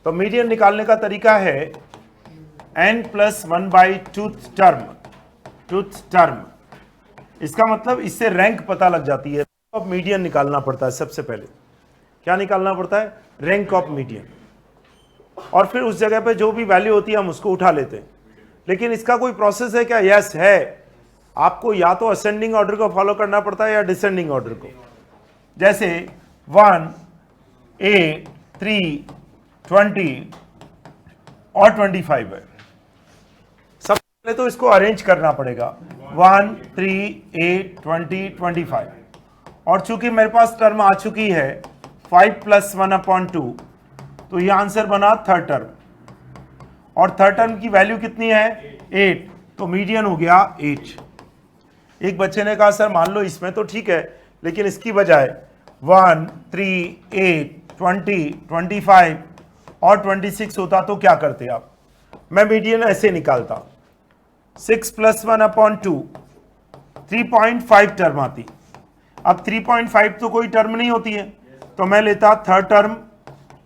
तो मीडियन निकालने का तरीका है n+1 टूथ टर्म। इसका मतलब इससे रैंक पता लग जाती है। अब मीडियन निकालना पड़ता है। सबसे पहले क्या निकालना पड़ता है? Rank of median. और फिर उस जगह पे जो भी वैल्यू होती है हम उसको उठा लेते हैं। लेकिन इसका कोई प्रोसेस है क्या? यस है। आपको या तो असेंडिंग ऑर्डर को फॉलो करना पड़ता है या डिसेंडिंग ऑर्डर को। जैसे 1, 8, 3, 20 और 25 है। सबसे पहले तो इसको अरेंज करना पड़ेगा 1, 3, 8, 20, 25। और चूंकि मेरे पास टर्म आ चुकी है 5 + 1/2, तो ये आंसर बना थर्ड टर्म। और थर्ड टर्म की वैल्यू कितनी है? 8। तो मीडियन हो गया 8। एक बच्चे ने कहा सर मान लो इसमें तो ठीक है, लेकिन इसकी बजाय 1, 3, 8, 20, 25 और 26 होता तो क्या करते आप? मैं मीडियन ऐसे निकालता 6 + 1/2, 3.5 टर्म आती। अब 3.5 तो कोई टर्म नहीं होती है, तो मैं लेता थर्ड टर्म,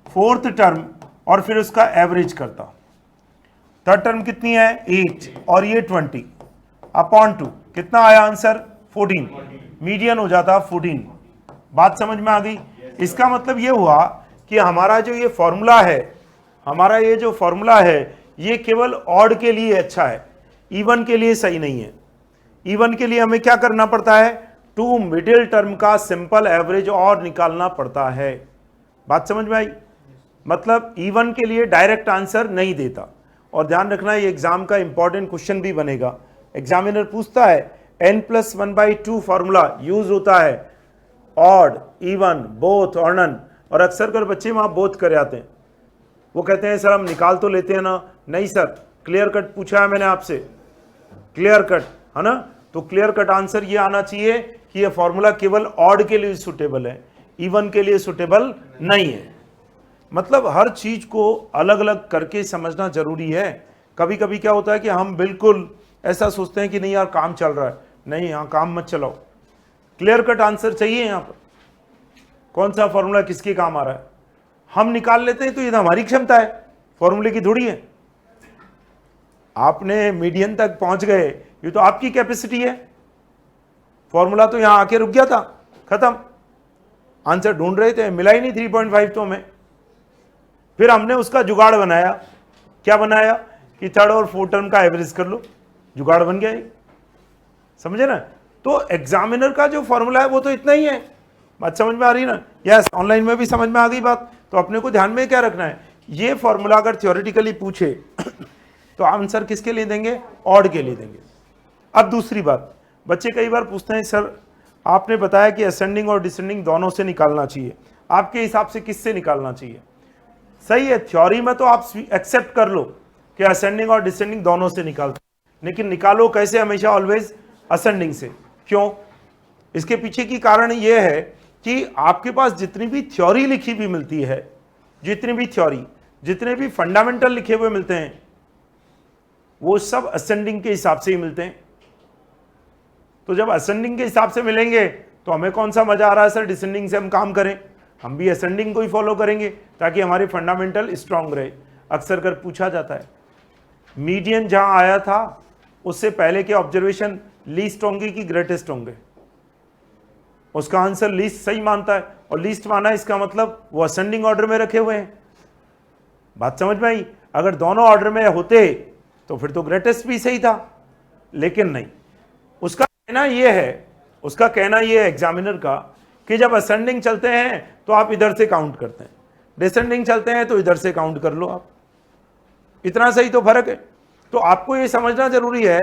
फोर्थ टर्म और फिर उसका एवरेज करता। थर्ड टर्म कितनी है? 8 और ये 20/2। कितना आया आंसर? 14। मीडियन हो जाता 14। बात समझ में आ गई? इसका मतलब ये हुआ कि हमारा जो ये फॉर्मूला है, ये केवल ऑड के लिए अच्छा है, इवन के लिए सही नहीं है। इवन के लिए हमें क्या करना पड़ता है? 2 मिडिल टर्म का सिंपल एवरेज और निकालना पड़ता है। बात समझ में आई? मतलब इवन के लिए डायरेक्ट आंसर नहीं देता। और ध्यान रखना ये एग्जाम का इंपॉर्टेंट क्वेश्चन भी बनेगा। एग्जामिनर पूछता है n+1/2 फॉर्मूला यूज होता है ऑड, इवन, बोथ और नन। और अक्सर कर बच्चे वहां बोथ कर आते हैं। वो कहते हैं सर हम निकाल तो लेते हैं ना। नहीं सर, क्लियर कट पूछा है मैंने आपसे, क्लियर कट है ना। तो क्लियर कट आंसर ये आना चाहिए कि ये फॉर्मूला केवल ऑड के लिए सुटेबल है, इवन के लिए सुटेबल नहीं है। मतलब हर चीज को अलग अलग करके समझना जरूरी है। कभी कभी क्या होता है कि हम बिल्कुल ऐसा सोचते हैं कि नहीं यार काम चल रहा है, नहीं यहां काम मत चलाओ। क्लियर कट आंसर चाहिए। यहां पर कौन सा फॉर्मूला किसके काम आ रहा है हम निकाल लेते हैं, तो ये तो हमारी क्षमता है, फॉर्मूले की थोड़ी है। आपने मीडियन तक पहुंच गए, ये तो आपकी कैपेसिटी है। फॉर्मूला तो यहां आके रुक गया था, खत्म। आंसर ढूंढ रहे थे, मिला ही नहीं 3.5 तो हमें। फिर हमने उसका जुगाड़ बनाया। क्या बनाया? कि थर्ड और फोर्थ टर्म का एवरेज कर लो, जुगाड़ बन गया। समझे ना? तो एग्जामिनर का जो फॉर्मूला है वो तो इतना ही है। बात समझ में आ रही ना? यस, ऑनलाइन में भी समझ में आ गई बात। तो अपने को ध्यान में क्या रखना है, ये फॉर्मूला अगर थ्योरेटिकली पूछे तो आंसर किसके लिए देंगे? ऑड के लिए देंगे। अब दूसरी बात, बच्चे कई बार पूछते हैं सर आपने बताया कि असेंडिंग और डिसेंडिंग दोनों से निकालना चाहिए, आपके हिसाब से किससे निकालना चाहिए? सही है, थ्योरी में तो आप एक्सेप्ट कर लो कि असेंडिंग और डिसेंडिंग दोनों से निकालते, लेकिन निकालो कैसे? हमेशा ऑलवेज असेंडिंग से। क्यों? इसके पीछे की कारण यह है कि आपके पास जितनी भी थ्योरी लिखी भी मिलती है, जितने भी फंडामेंटल लिखे हुए मिलते हैं, वो सब असेंडिंग के हिसाब से ही मिलते हैं। तो जब असेंडिंग के हिसाब से मिलेंगे तो हमें कौन सा मजा आ रहा है सर डिसेंडिंग से हम काम करें? हम भी असेंडिंग को ही फॉलो करेंगे ताकि हमारे फंडामेंटल स्ट्रांग रहे। अक्सर कर पूछा जाता है मीडियन जहां आया था उससे पहले के ऑब्जर्वेशन लीस्ट होंगे कि ग्रेटेस्ट होंगे? उसका आंसर लीस्ट सही मानता है, और लीस्ट माना इसका मतलब वो असेंडिंग ऑर्डर में रखे हुए हैं। बात समझ में आई? अगर दोनों ऑर्डर में होते तो फिर तो ग्रेटेस्ट भी सही था, लेकिन नहीं। उसका कहना यह है एग्जामिनर का कि जब असेंडिंग चलते हैं तो आप इधर से काउंट करते हैं, डिसेंडिंग चलते हैं तो इधर से काउंट कर लो आप। इतना सही तो फर्क है। तो आपको यह समझना जरूरी है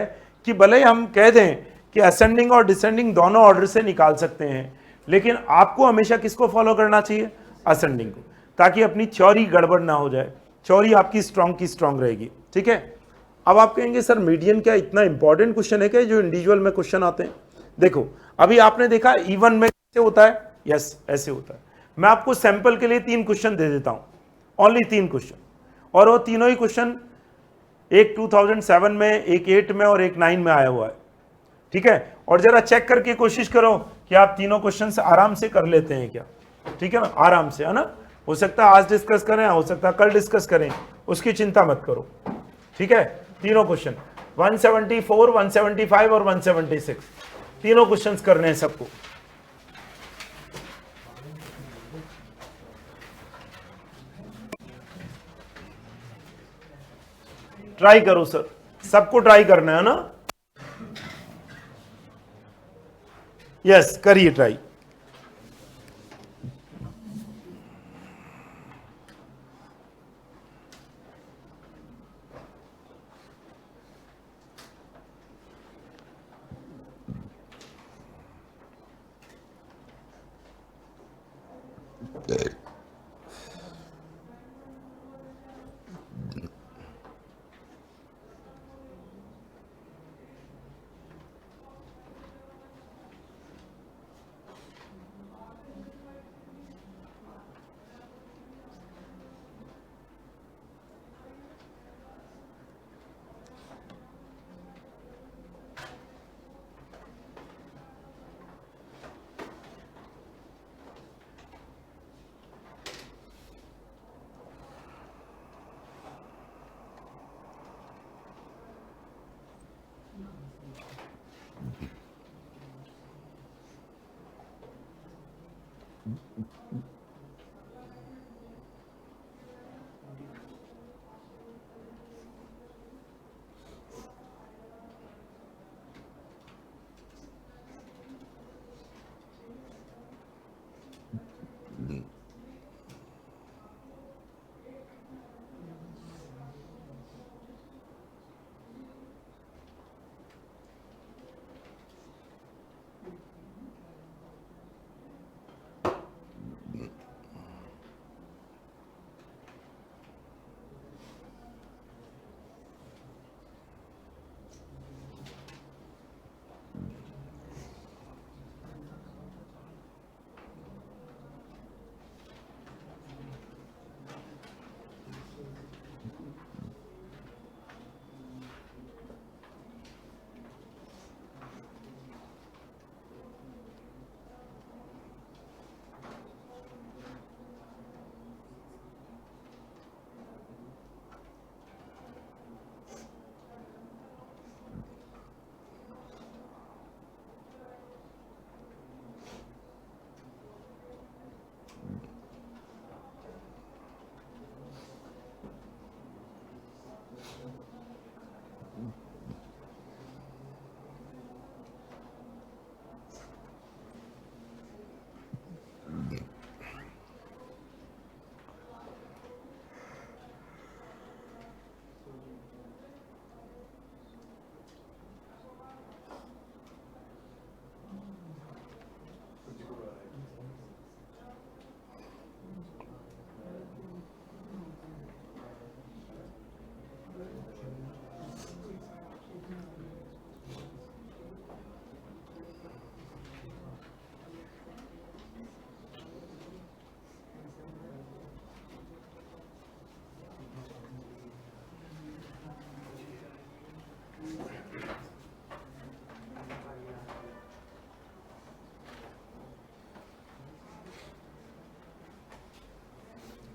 कि भले हम कह दें कि असेंडिंग और डिसेंडिंग दोनों ऑर्डर से निकाल सकते हैं, लेकिन आपको हमेशा किसको फॉलो करना चाहिए? असेंडिंग को, ताकि अपनी थ्योरी गड़बड़ ना हो जाए, थ्योरी आपकी स्ट्रांग की स्ट्रांग रहेगी। ठीक है। अब आप कहेंगे सर मीडियन क्या इतना इंपॉर्टेंट क्वेश्चन है क्या जो इंडिविजुअल में क्वेश्चन आते हैं? देखो अभी आपने देखा इवन में कैसे होता है, यस ऐसे होता है। मैं आपको सैंपल के लिए 3 क्वेश्चन दे देता हूं, ओनली 3 क्वेश्चन, और वो तीनों ही क्वेश्चन एक 2007 में, एक 8 में और एक 9 में आया हुआ है। ठीक है, और जरा चेक करके कोशिश करो कि आप तीनों क्वेश्चंस आराम से कर लेते हैं क्या, ठीक है ना, आराम से, है ना। हो सकता है आज डिस्कस करें, हो सकता है कल डिस्कस करें, उसकी चिंता मत करो, ठीक है। तीनों क्वेश्चन 174, 175 और 176 तीनों क्वेश्चंस करने हैं सबको। ट्राई करो सर, सबको ट्राई करना है ना। यस, करिए ट्राई।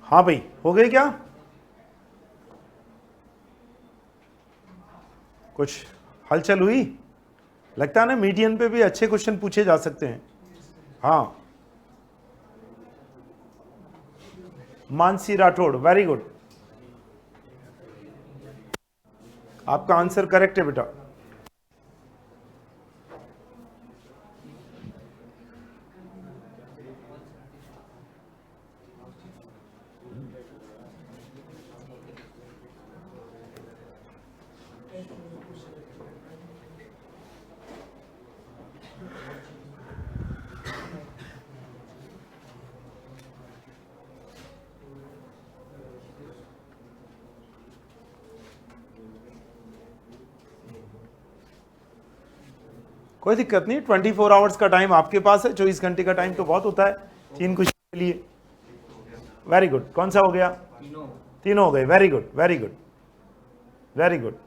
हाँ भाई, हो गए क्या? कुछ हलचल हुई? लगता है ना मीडियन पे भी अच्छे क्वेश्चन पूछे जा सकते हैं। हाँ, मानसी राठौड़, वेरी गुड, आपका आंसर करेक्ट है बेटा। कोई दिक्कत नहीं, 24 आवर्स का टाइम आपके पास है, 24 घंटे का टाइम तो बहुत होता है 3 क्वेश्चन के लिए। वेरी गुड, कौन सा हो गया? तीनों हो गए, very good very good very good.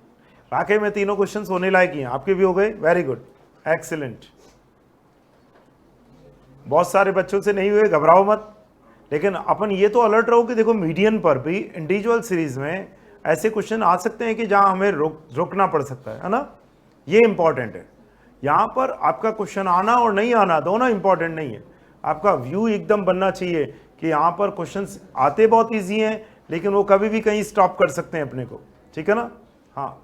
वाकई में तीनों क्वेश्चंस होने लायक ही हैं, आपके भी हो गए, वेरी गुड। एक्सीलेंट। बहुत सारे बच्चों से नहीं हुए, घबराओ मत, लेकिन अपन ये तो अलर्ट रहो कि देखो मीडियन पर भी इंडिविजुअल सीरीज में ऐसे क्वेश्चन आ सकते हैं कि जहां हमें रोकना पड़ सकता है ना, ये इंपॉर्टेंट है। यहां पर आपका क्वेश्चन आना और नहीं आना दोनों इंपॉर्टेंट नहीं है, आपका व्यू एकदम बनना चाहिए कि यहां पर क्वेश्चंस आते बहुत इजी हैं, लेकिन वो कभी भी कहीं स्टॉप कर सकते हैं अपने को, ठीक है ना। हाँ,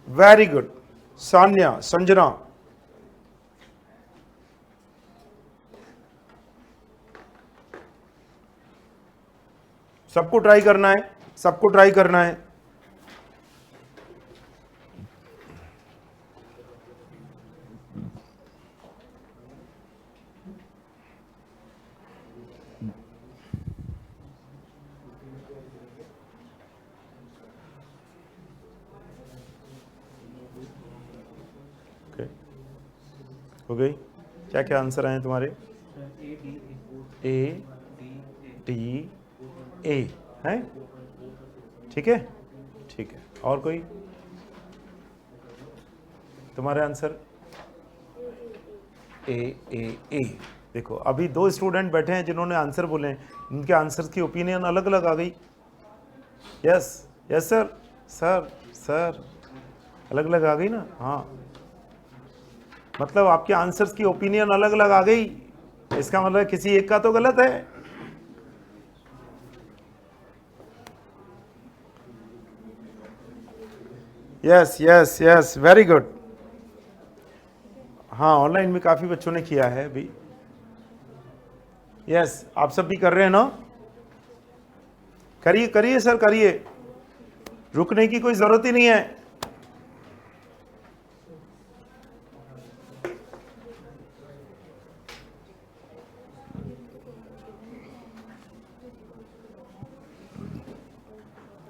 वेरी गुड। सान्या, संजना, सबको ट्राई करना है, सबको ट्राई करना है। हो गई? क्या क्या आंसर आए तुम्हारे? ए डी ए है, ठीक है, ठीक है। और कोई तुम्हारे आंसर? ए ए ए। देखो अभी 2 स्टूडेंट बैठे हैं जिन्होंने आंसर बोले हैं, उनके आंसर की ओपिनियन अलग अलग आ गई। Yes yes sir, sir sir अलग अलग आ गई ना। हाँ, मतलब आपके आंसर्स की ओपिनियन अलग अलग आ गई, इसका मतलब किसी एक का तो गलत है। Yes yes yes, very good. हाँ, ऑनलाइन में काफी बच्चों ने किया है अभी। यस, आप सब भी कर रहे हैं ना? करिए करिए सर, करिए, रुकने की कोई जरूरत ही नहीं है।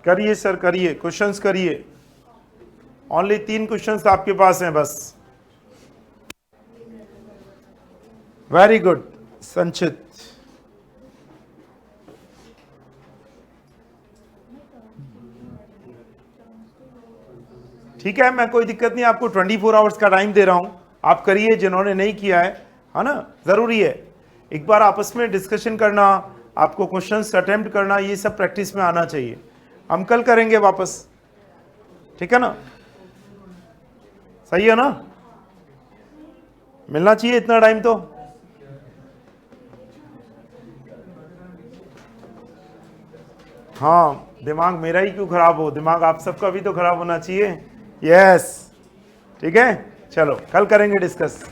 करिए सर, करिए, क्वेश्चंस करिए। ओनली 3 क्वेश्चंस आपके पास हैं बस। वेरी गुड संचित। ठीक है, मैं कोई दिक्कत नहीं, आपको 24 आवर्स का टाइम दे रहा हूं, आप करिए। जिन्होंने नहीं किया है ना, जरूरी है एक बार आपस में डिस्कशन करना, आपको क्वेश्चंस अटेम्प्ट करना, ये सब प्रैक्टिस में आना चाहिए। हम कल करेंगे वापस, ठीक है ना? सही है ना? मिलना चाहिए इतना टाइम तो। हाँ, दिमाग मेरा ही क्यों खराब हो, दिमाग आप सबका भी तो खराब होना चाहिए। यस, ठीक है, चलो कल करेंगे डिस्कस।